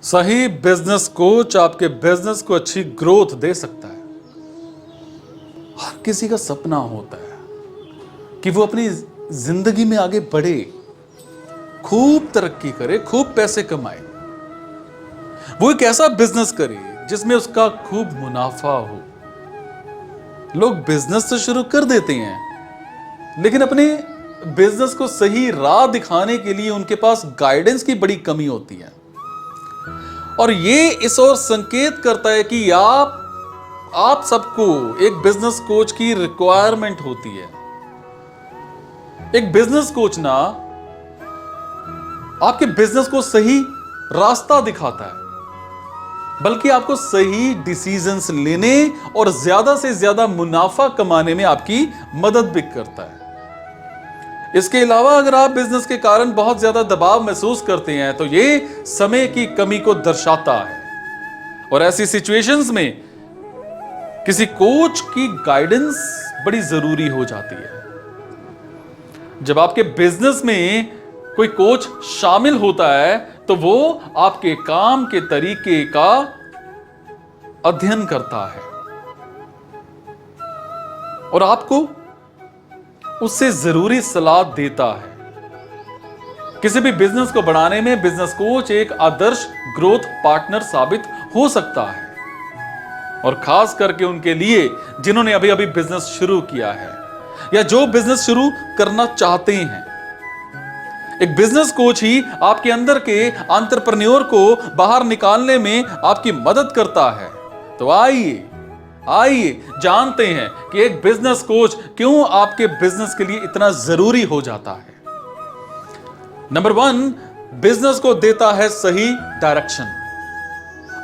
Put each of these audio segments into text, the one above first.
सही business coach आपके business को अच्छी ग्रोथ दे सकता है। हर किसी का सपना होता है कि वो अपनी जिंदगी में आगे बढ़े, खूब तरक्की करे, खूब पैसे कमाए। वो एक ऐसा बिजनेस करे जिसमें उसका खूब मुनाफा हो। लोग बिजनेस तो शुरू कर देते हैं, लेकिन अपने बिजनेस को सही राह दिखाने के लिए उनके पास गाइडेंस की बड़ी कमी होती है। और ये इस ओर संकेत करता है कि आप सबको एक बिजनेस कोच की रिक्वायरमेंट होती है। एक बिजनेस कोच ना आपके बिजनेस को सही रास्ता दिखाता है, बल्कि आपको सही डिसीजंस लेने और ज्यादा से ज्यादा मुनाफा कमाने में आपकी मदद भी करता है। इसके अलावा अगर आप बिजनेस के कारण बहुत ज्यादा दबाव महसूस करते हैं तो यह समय की कमी को दर्शाता है। और ऐसी सिचुएशंस में किसी कोच की गाइडेंस बड़ी जरूरी हो जाती है। जब आपके बिजनेस में कोई कोच शामिल होता है तो वो आपके काम के तरीके का अध्ययन करता है और आपको उससे जरूरी सलाह देता है। किसी भी बिजनेस को बढ़ाने में बिजनेस कोच एक आदर्श ग्रोथ पार्टनर साबित हो सकता है, और खास करके उनके लिए जिन्होंने अभी अभी बिजनेस शुरू किया है या जो बिजनेस शुरू करना चाहते हैं। एक बिजनेस कोच ही आपके अंदर के एंटरप्रेन्योर को बाहर निकालने में आपकी मदद करता है। तो आइए जानते हैं कि एक बिजनेस कोच क्यों आपके बिजनेस के लिए इतना जरूरी हो जाता है। नंबर 1, बिजनेस को देता है सही डायरेक्शन।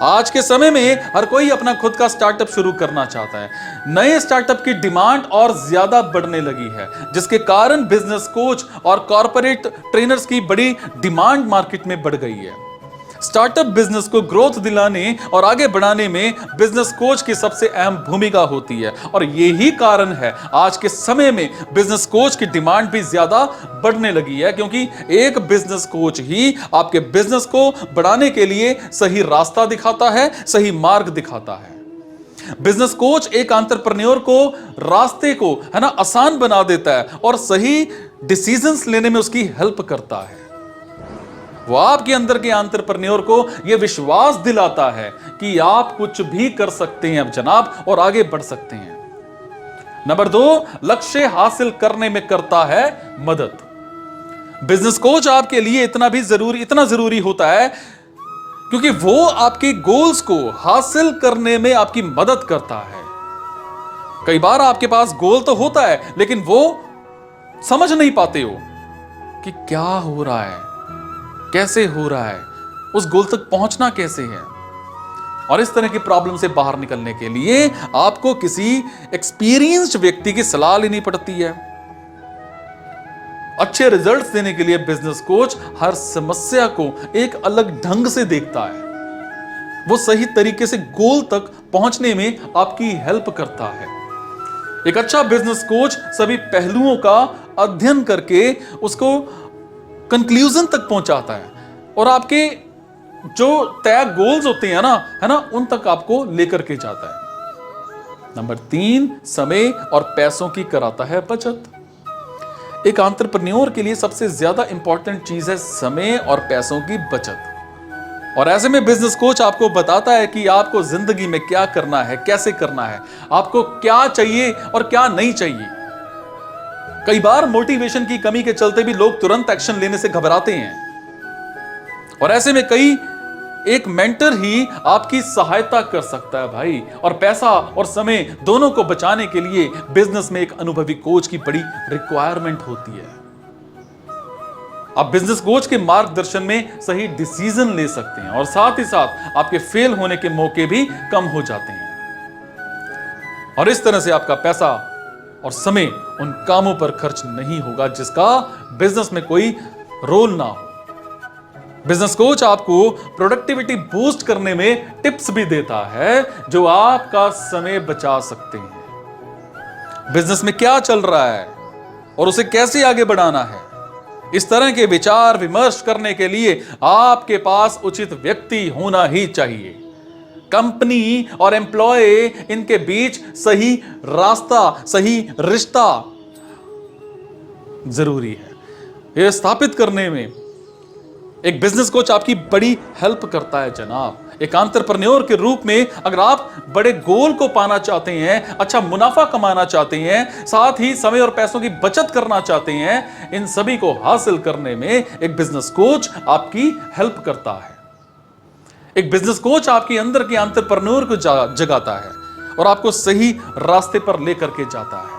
आज के समय में हर कोई अपना खुद का स्टार्टअप शुरू करना चाहता है। नए स्टार्टअप की डिमांड और ज्यादा बढ़ने लगी है, जिसके कारण बिजनेस कोच और कॉर्पोरेट ट्रेनर्स की बड़ी डिमांड मार्केट में बढ़ गई है। स्टार्टअप बिजनेस को ग्रोथ दिलाने और आगे बढ़ाने में बिजनेस कोच की सबसे अहम भूमिका होती है, और यही कारण है आज के समय में बिजनेस कोच की डिमांड भी ज्यादा बढ़ने लगी है, क्योंकि एक बिजनेस कोच ही आपके बिजनेस को बढ़ाने के लिए सही रास्ता दिखाता है, सही मार्ग दिखाता है। बिजनेस कोच एक एंटरप्रेन्योर को रास्ते को आसान बना देता है और सही डिसीजंस लेने में उसकी हेल्प करता है। वो आपके अंदर के एंटरप्रेन्योर को यह विश्वास दिलाता है कि आप कुछ भी कर सकते हैं अब जनाब, और आगे बढ़ सकते हैं। नंबर 2, लक्ष्य हासिल करने में करता है मदद। बिजनेस कोच आपके लिए इतना जरूरी होता है क्योंकि वो आपके गोल्स को हासिल करने में आपकी मदद करता है। कई बार आपके पास गोल तो होता है, लेकिन वो समझ नहीं पाते हो कि क्या हो रहा है, कैसे हो रहा है, उस गोल तक पहुंचना कैसे है। और इस तरह की प्रॉब्लम से बाहर निकलने के लिए आपको किसी एक्सपीरियंस्ड व्यक्ति की सलाह लेनी पड़ती है। अच्छे रिजल्ट्स देने के लिए बिजनेस कोच हर समस्या को एक अलग ढंग से देखता है। वो सही तरीके से गोल तक पहुंचने में आपकी हेल्प करता है। एक अच्छा बिजनेस कोच सभी पहलुओं का अध्ययन करके उसको कंक्लूजन तक पहुंचाता है और आपके जो तय गोल्स होते हैं ना उन तक आपको लेकर के जाता है। नंबर 3, समय और पैसों की कराता है बचत। एक एंटरप्रेन्योर के लिए सबसे ज्यादा इंपॉर्टेंट चीज है समय और पैसों की बचत। और ऐसे में बिजनेस कोच आपको बताता है कि आपको जिंदगी में क्या करना है, कैसे करना है, आपको क्या चाहिए और क्या नहीं चाहिए। कई बार मोटिवेशन की कमी के चलते भी लोग तुरंत एक्शन लेने से घबराते हैं, और ऐसे में एक मेंटर ही आपकी सहायता कर सकता है भाई। और पैसा और समय दोनों को बचाने के लिए बिजनेस में एक अनुभवी कोच की बड़ी रिक्वायरमेंट होती है। आप बिजनेस कोच के मार्गदर्शन में सही डिसीजन ले सकते हैं, और साथ ही साथ आपके फेल होने के मौके भी कम हो जाते हैं। और इस तरह से आपका पैसा और समय उन कामों पर खर्च नहीं होगा जिसका बिजनेस में कोई रोल ना हो। बिजनेस कोच आपको प्रोडक्टिविटी बूस्ट करने में टिप्स भी देता है जो आपका समय बचा सकते हैं। बिजनेस में क्या चल रहा है और उसे कैसे आगे बढ़ाना है, इस तरह के विचार विमर्श करने के लिए आपके पास उचित व्यक्ति होना ही चाहिए। कंपनी और एम्प्लॉय इनके बीच सही रास्ता, सही रिश्ता जरूरी है। यह स्थापित करने में एक बिजनेस कोच आपकी बड़ी हेल्प करता है जनाब। एक एंटरप्रेन्योर के रूप में अगर आप बड़े गोल को पाना चाहते हैं, अच्छा मुनाफा कमाना चाहते हैं, साथ ही समय और पैसों की बचत करना चाहते हैं, इन सभी को हासिल करने में एक बिजनेस कोच आपकी हेल्प करता है। एक बिजनेस कोच आपके अंदर के एंटरप्रेन्योर को जगाता है और आपको सही रास्ते पर लेकर के जाता है।